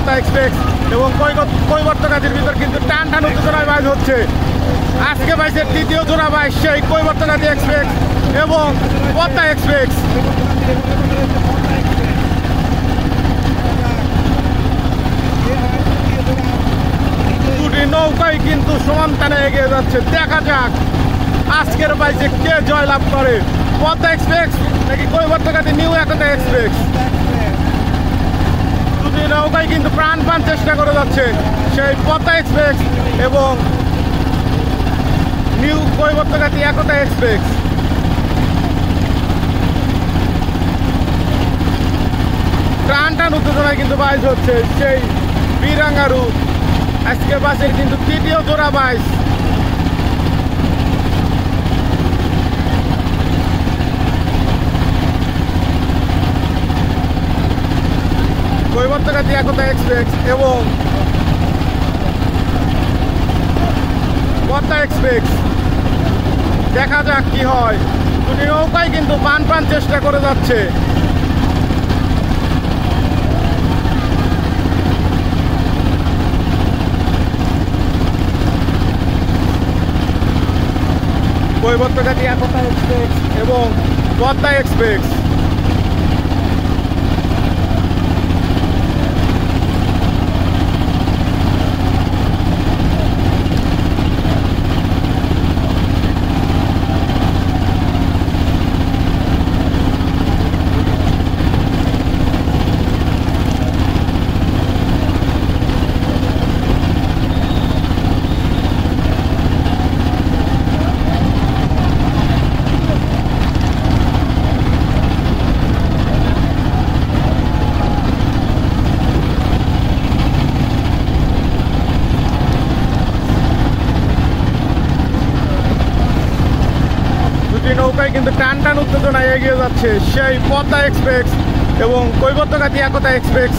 একতা express এবং কৈবর্তগাজীর ভিতর কিন্তু টান টান উত্তেজনায় বাইজ হচ্ছে। আজকে বাইজের দ্বিতীয় জোড়া বাইজ সেই কৈবর্তগাজী এক্সপ্রেস এবং পদ্মা এক্সপ্রেস। দুটি নৌকাই কিন্তু সমান টানে এগিয়ে যাচ্ছে। দেখা যাক আজকের বাইজে কে জয়লাভ করে, পদ্মা এক্সপ্রেস নাকি কৈবর্তগাজী নিউ একতা এক্সপ্রেস। দুটি নৌকাই কিন্তু প্রাণপণ চেষ্টা করে যাচ্ছে সেই পদ্মা এক্সপ্রেস এবং নিউ কৈবর্তগাজী একতা এক্সপ্রেস। টান টান উত্তেজনায় কিন্তু বাইজ হচ্ছে সেই বীরাঙ্গারু। আজকে বাসের কিন্তু তৃতীয় জোড়া বাইজ। কৈবর্তগাজী একতা এক্সপ্রেস এবং পদ্মা এক্সপ্রেস। দেখা যাক কি হয়। দুটি নৌকাই কিন্তু প্রাণ চেষ্টা করে যাচ্ছে। কৈবর্তগাজী একতা এক্সপ্রেস এবং পদ্মা এক্সপ্রেস। নৌকায় কিন্তু টান টান উত্তেজনায় এগিয়ে যাচ্ছে সেই পদ্মা এক্সপ্রেস এবং কৈবর্তগাজী একতা এক্সপ্রেস।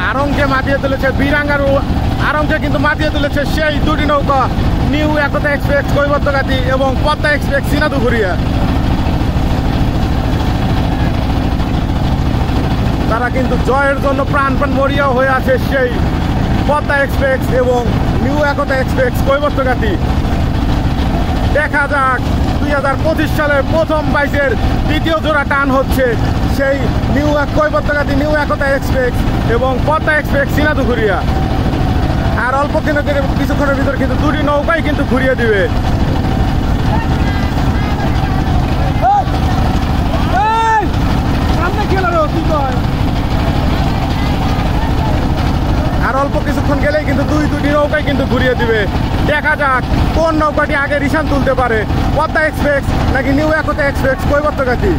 আরংকে মাতিয়ে তুলেছে বীরাঙ্গারু। আরংকে কিন্তু মাতিয়ে তুলেছে সেই দুটি নৌকা নিউ একতা এক্সপ্রেস কৈবর্তগাজী এবং পদ্মা এক্সপ্রেস সিনাদুঘুরিয়া। তারা কিন্তু জয়ের জন্য প্রাণপণ মরিয়া হয়ে আছে সেই পদ্মা এক্সপ্রেস এবং নিউ একতা এক্সপ্রেস কৈবর্তগাজী। দেখা যাক 2025 সালের প্রথম বাইজের দ্বিতীয় জোড়া টান হচ্ছে সেই কৈবর্তগাজী নিউ একতা এক্সপ্রেস এবং পদ্মা এক্সপ্রেস সিনাদুঘুরিয়া। আর অল্প কিছুক্ষণের ভিতর কিন্তু দুটি নৌকাই কিন্তু ঘুরিয়ে দিবে। আর অল্প কিছুক্ষণ গেলেই কিন্তু দুটি নৌকাই কিন্তু ঘুরিয়ে দিবে। দেখা যাক কোন নৌকাটি আগে রিসান তুলতে পারে, পদ্মা এক্সপ্রেস নাকি নিউ একতা এক্সপ্রেস কৈবর্তগাজী।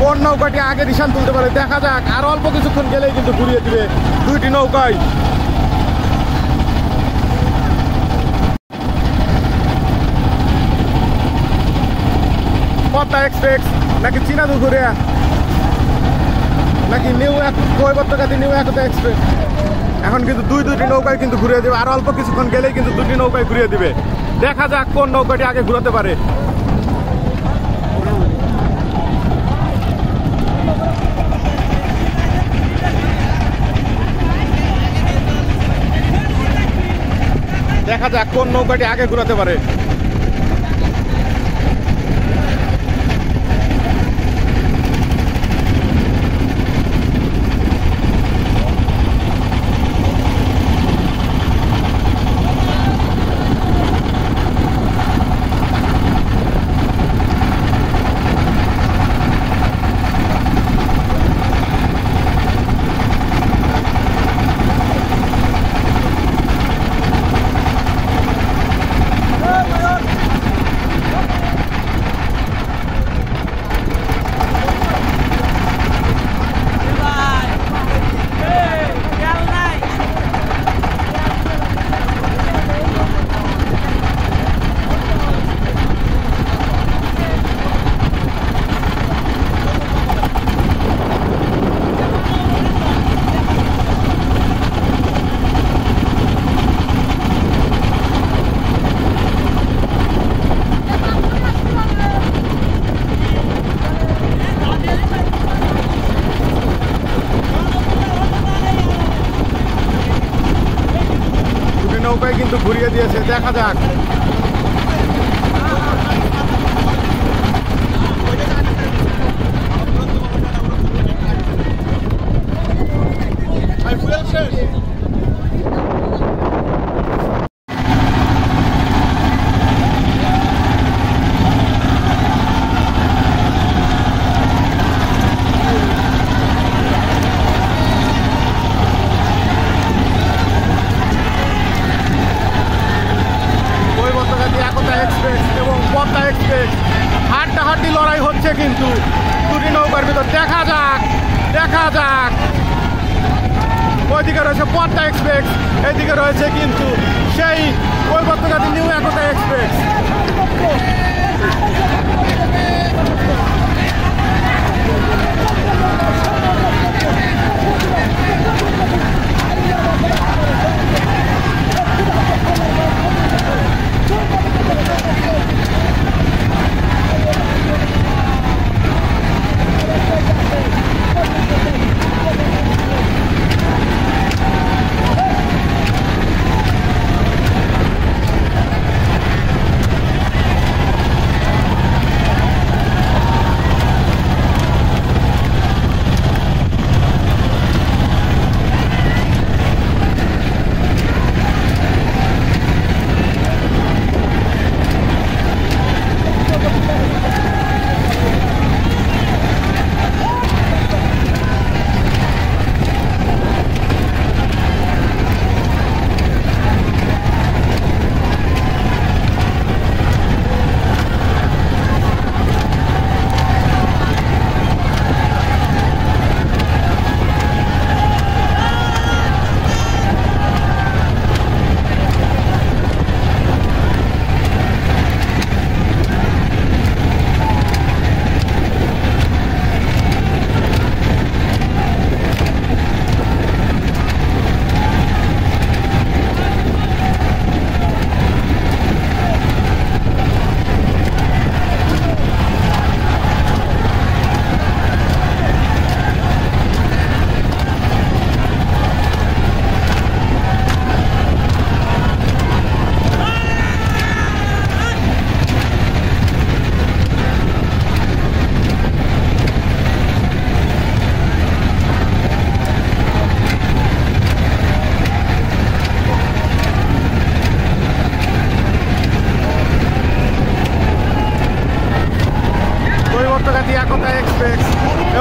কোন নৌকাটি আগে রিসান তুলতে পারে দেখা যাক। আর অল্প কিছুক্ষণ গেলেই কিন্তু ঘুরিয়ে দিবে দুইটি নৌকাই। পদ্মা এক্সপ্রেস নাকি সিনাদুঘুরিয়া নাকি নিউ কৈবর্তগাজী নিউ একতা এক্সপ্রেস। এখন কিন্তু দুটি নৌকায় কিন্তু ঘুরিয়ে দেবে। আর অল্প কিছুক্ষণ গেলেই কিন্তু দুটি নৌকায় ঘুরিয়ে দিবে। দেখা যাক কোন নৌকাটি আগে ঘুরাতে পারে। দেখা যাক কোন নৌকাটি আগে ঘুরাতে পারে। দেখা যাক। হাড্ডাহাড্ডি লড়াই হচ্ছে কিন্তু দুটি নৌকার ভিতর। দেখা যাক দেখা যাক। ওইদিকে রয়েছে পদ্মা এক্সপ্রেস, এদিকে রয়েছে কিন্তু সেই কৈবর্তগাতী নিউ একতা এক্সপ্রেস।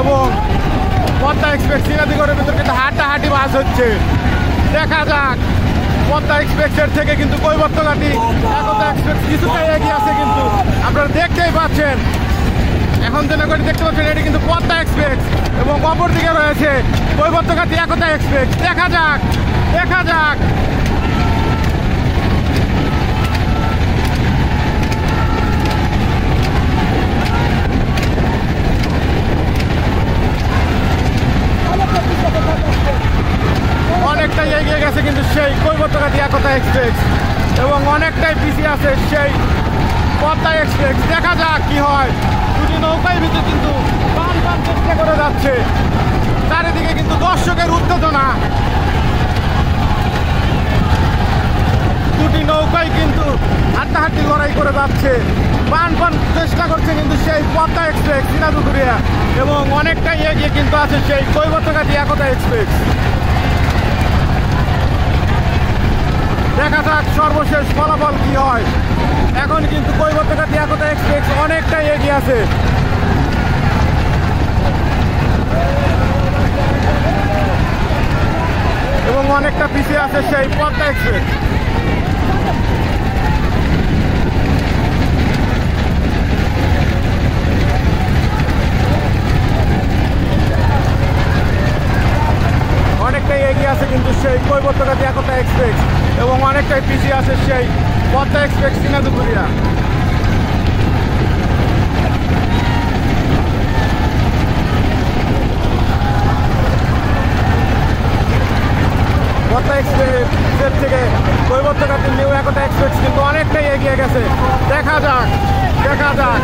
এবং পদ্মা এক্সপ্রেস শ্রীনগরের ভিতরে কিন্তু হাড্ডাহাড্ডি বাস হচ্ছে। দেখা যাক পদ্মা এক্সপ্রেসের থেকে কিন্তু কৈবর্তগাতী একতা এক্সপ্রেস কিছুটাই এগিয়ে আছে, কিন্তু আপনারা দেখতেই পাচ্ছেন। এখন যে নগরী দেখতে পাচ্ছেন এটি কিন্তু পদ্মা এক্সপ্রেস এবং অপরদিকে রয়েছে কৈবর্তগাতী একতা এক্সপ্রেস। দেখা যাক দেখা যাক। অনেকটাই এগিয়ে গেছে কিন্তু সেই কৈবর্তগাতী একতা এক্সপ্রেস এবং অনেকটাই পিছিয়ে আছে সেই পদ্মা এক্সপ্রেস। দেখা যাক কি হয়। দুটি নৌকায় ভিতরে কিন্তু বান বান চেষ্টা করে যাচ্ছে, চারিদিকে কিন্তু দর্শকের উত্তেজনা। দুটি নৌকায় কিন্তু হাড্ডাহাড্ডি লড়াই করে যাচ্ছে, বান বান চেষ্টা করছে কিন্তু সেই পদ্মা এক্সপ্রেস সিরাজুগুড়িয়া এবং অনেকটাই এগিয়ে কিন্তু আছে সেই কৈবর্তগাতী একতা এক্সপ্রেস। দেখা যাক সর্বশেষ ফলাফল কি হয়। এখন কিন্তু কৈবর্তগাতী একতা এক্সপ্রেস অনেকটাই এগিয়ে আছে এবং অনেকটা পিছিয়ে আছে সেই পদ্মা এক্সপ্রেস। অনেকটাই এগিয়ে আছে কিন্তু সেই কৈবর্তগাতী একতা এক্সপ্রেস এবং অনেকটাই পিছিয়ে আছে সেই পদ্মা এক্সপ্রেস সিরাজুগুড়িয়া। পদ্মা এক্সপ্রেসের থেকে কৈবর্তগাতী নিউ একতা এক্সপ্রেস কিন্তু অনেকটাই এগিয়ে গেছে। দেখা যাক দেখা যাক।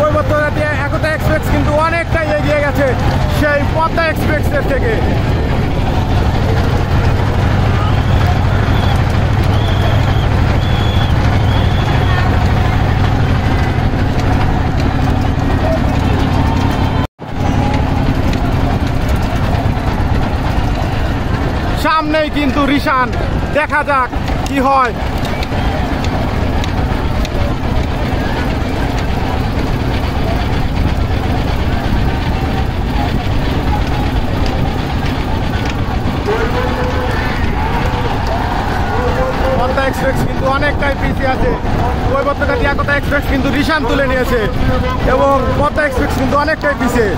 কৈবর্তগাতী একতা এক্সপ্রেস কিন্তু অনেকটাই এগিয়ে গেছে রিশান, দেখা যাক কি হয়। পদ্মা এক্সপ্রেস কিন্তু অনেকটাই পিছিয়ে আছে। কৈবর্তঘাটি একতা এক্সপ্রেস কিন্তু রিশান তুলে নিয়েছে এবং পদ্মা এক্সপ্রেস কিন্তু অনেকটাই পিছিয়ে।